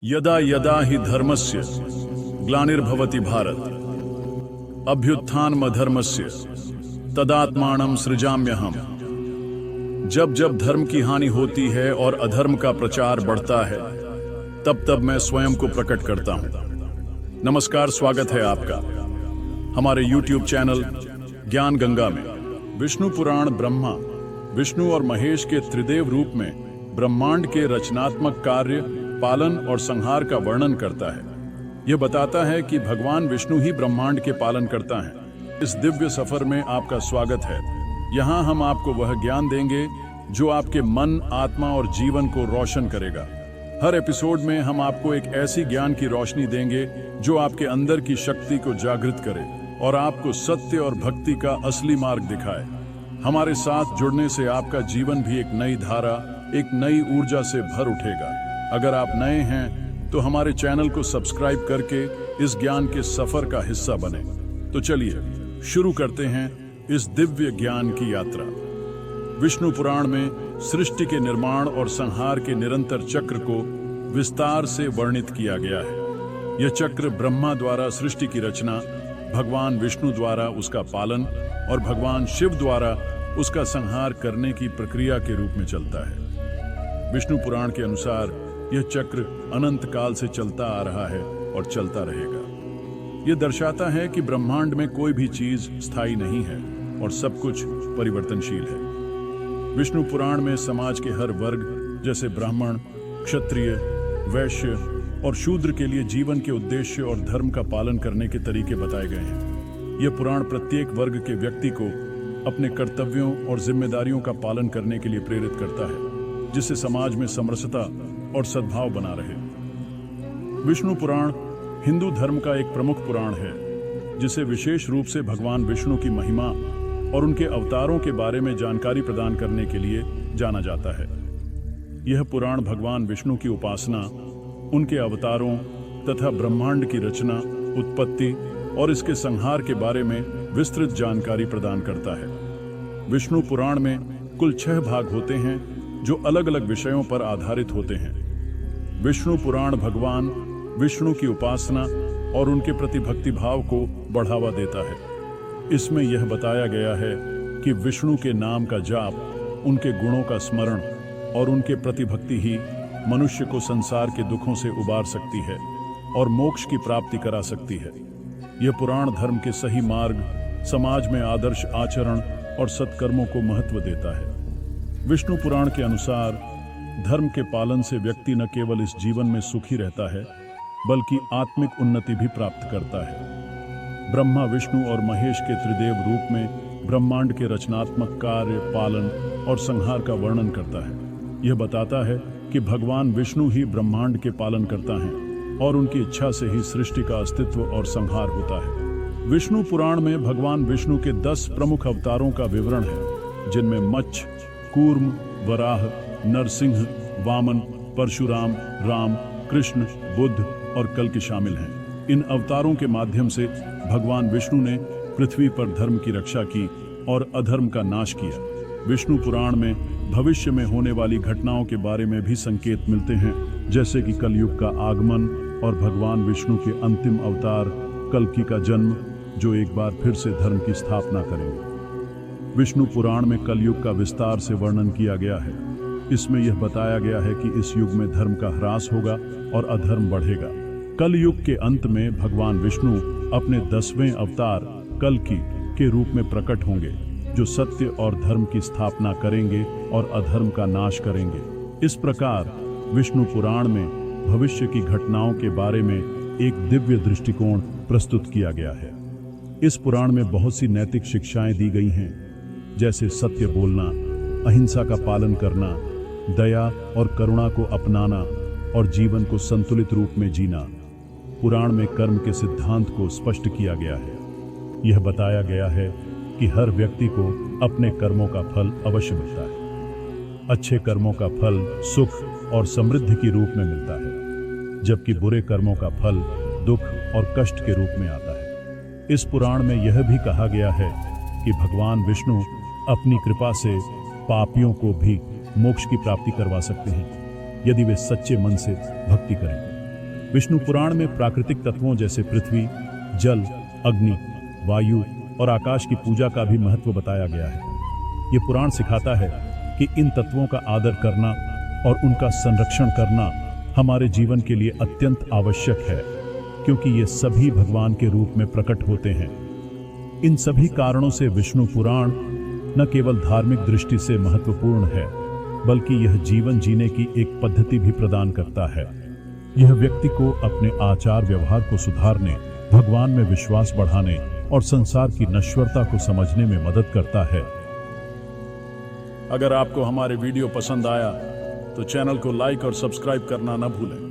यदा यदा हि धर्मस्य ग्लानिर्भवति भारत अभ्युत्थानमधर्मस्य तदात्मानं सृजाम्यहम्। जब जब धर्म की हानि होती है और अधर्म का प्रचार बढ़ता है, तब तब मैं स्वयं को प्रकट करता हूं। नमस्कार, स्वागत है आपका हमारे YouTube चैनल ज्ञान गंगा में। विष्णु पुराण ब्रह्मा, विष्णु और महेश के त्रिदेव रूप में ब्रह्मांड के रचनात्मक कार्य, पालन और संहार का वर्णन करता है। यह बताता है कि भगवान विष्णु ही ब्रह्मांड के पालन करता है। इस दिव्य सफर में आपका स्वागत है। यहाँ हम आपको वह ज्ञान देंगे जो आपके मन, आत्मा और जीवन को रोशन करेगा। हर एपिसोड में हम आपको एक ऐसी ज्ञान की रोशनी देंगे जो आपके अंदर की शक्ति को जागृत करे और आपको सत्य और भक्ति का असली मार्ग दिखाए। हमारे साथ जुड़ने से आपका जीवन भी एक नई धारा, एक नई ऊर्जा से भर उठेगा। अगर आप नए हैं तो हमारे चैनल को सब्सक्राइब करके इस ज्ञान के सफर का हिस्सा बने। तो चलिए शुरू करते हैं इस दिव्य ज्ञान की यात्रा। विष्णु पुराण में सृष्टि के निर्माण और संहार के निरंतर चक्र को विस्तार से वर्णित किया गया है। यह चक्र ब्रह्मा द्वारा सृष्टि की रचना, भगवान विष्णु द्वारा उसका पालन और भगवान शिव द्वारा उसका संहार करने की प्रक्रिया के रूप में चलता है। विष्णु पुराण के अनुसार यह चक्र अनंत काल से चलता आ रहा है और चलता रहेगा। यह दर्शाता है कि ब्रह्मांड में कोई भी चीज स्थायी नहीं है और सब कुछ परिवर्तनशील है। विष्णु पुराण में समाज के हर वर्ग जैसे ब्राह्मण, क्षत्रिय, वैश्य और शूद्र के लिए जीवन के उद्देश्य और धर्म का पालन करने के तरीके बताए गए हैं। यह पुराण प्रत्येक वर्ग के व्यक्ति को अपने कर्तव्यों और जिम्मेदारियों का पालन करने के लिए प्रेरित करता है, जिससे समाज में समरसता और सद्भाव बना रहे। विष्णु पुराण हिंदू धर्म का एक प्रमुख पुराण है, जिसे विशेष रूप से भगवान विष्णु की महिमा और उनके अवतारों के बारे में जानकारी प्रदान करने के लिए जाना जाता है। यह पुराण भगवान विष्णु की उपासना, उनके अवतारों तथा ब्रह्मांड की रचना, उत्पत्ति और इसके संहार के बारे में विस्तृत जानकारी प्रदान करता है। विष्णु पुराण में कुल 6 भाग होते हैं जो अलग अलग विषयों पर आधारित होते हैं। विष्णु पुराण भगवान विष्णु की उपासना और उनके प्रति भक्ति भाव को बढ़ावा देता है। इसमें यह बताया गया है कि विष्णु के नाम का जाप, उनके गुणों का स्मरण और उनके प्रति भक्ति ही मनुष्य को संसार के दुखों से उबार सकती है और मोक्ष की प्राप्ति करा सकती है। यह पुराण धर्म के सही मार्ग, समाज में आदर्श आचरण और सत्कर्मों को महत्व देता है। विष्णु पुराण के अनुसार धर्म के पालन से व्यक्ति न केवल इस जीवन में सुखी रहता है, बल्कि आत्मिक उन्नति भी प्राप्त करता है। ब्रह्मा, विष्णु और महेश के त्रिदेव रूप में ब्रह्मांड के रचनात्मक कार्य, पालन और संहार का वर्णन करता है। यह बताता है कि भगवान विष्णु ही ब्रह्मांड के पालन करता है और उनकी इच्छा से ही सृष्टि का अस्तित्व और संहार होता है। विष्णु पुराण में भगवान विष्णु के 10 प्रमुख अवतारों का विवरण है, जिनमें मच्छ, कूर्म, वराह, नरसिंह, वामन, परशुराम, राम, कृष्ण, बुद्ध और कल्कि शामिल हैं। इन अवतारों के माध्यम से भगवान विष्णु ने पृथ्वी पर धर्म की रक्षा की और अधर्म का नाश किया। विष्णु पुराण में भविष्य में होने वाली घटनाओं के बारे में भी संकेत मिलते हैं, जैसे कि कलयुग का आगमन और भगवान विष्णु के अंतिम अवतार कल्कि का जन्म, जो एक बार फिर से धर्म की स्थापना करेंगे। विष्णु पुराण में कलयुग का विस्तार से वर्णन किया गया है। इसमें यह बताया गया है कि इस युग में धर्म का ह्रास होगा और अधर्म बढ़ेगा। कलयुग के अंत में भगवान विष्णु अपने 10वें अवतार कल्कि के रूप में प्रकट होंगे, जो सत्य और धर्म की स्थापना करेंगे और अधर्म का नाश करेंगे। इस प्रकार विष्णु पुराण में भविष्य की घटनाओं के बारे में एक दिव्य दृष्टिकोण प्रस्तुत किया गया है। इस पुराण में बहुत सी नैतिक शिक्षाएं दी गई हैं, जैसे सत्य बोलना, अहिंसा का पालन करना, दया और करुणा को अपनाना और जीवन को संतुलित रूप में जीना। पुराण में कर्म के सिद्धांत को स्पष्ट किया गया है। यह बताया गया है कि हर व्यक्ति को अपने कर्मों का फल अवश्य मिलता है। अच्छे कर्मों का फल सुख और समृद्धि के रूप में मिलता है, जबकि बुरे कर्मों का फल दुख और कष्ट के रूप में आता है। इस पुराण में यह भी कहा गया है कि भगवान विष्णु अपनी कृपा से पापियों को भी मोक्ष की प्राप्ति करवा सकते हैं, यदि वे सच्चे मन से भक्ति करें। विष्णु पुराण में प्राकृतिक तत्वों जैसे पृथ्वी, जल, अग्नि, वायु और आकाश की पूजा का भी महत्व बताया गया है। ये पुराण सिखाता है कि इन तत्वों का आदर करना और उनका संरक्षण करना हमारे जीवन के लिए अत्यंत आवश्यक है, क्योंकि ये सभी भगवान के रूप में प्रकट होते हैं। इन सभी कारणों से विष्णु पुराण न केवल धार्मिक दृष्टि से महत्वपूर्ण है, बल्कि यह जीवन जीने की एक पद्धति भी प्रदान करता है। यह व्यक्ति को अपने आचार व्यवहार को सुधारने, भगवान में विश्वास बढ़ाने और संसार की नश्वरता को समझने में मदद करता है। अगर आपको हमारे वीडियो पसंद आया तो चैनल को लाइक और सब्सक्राइब करना न भूलें।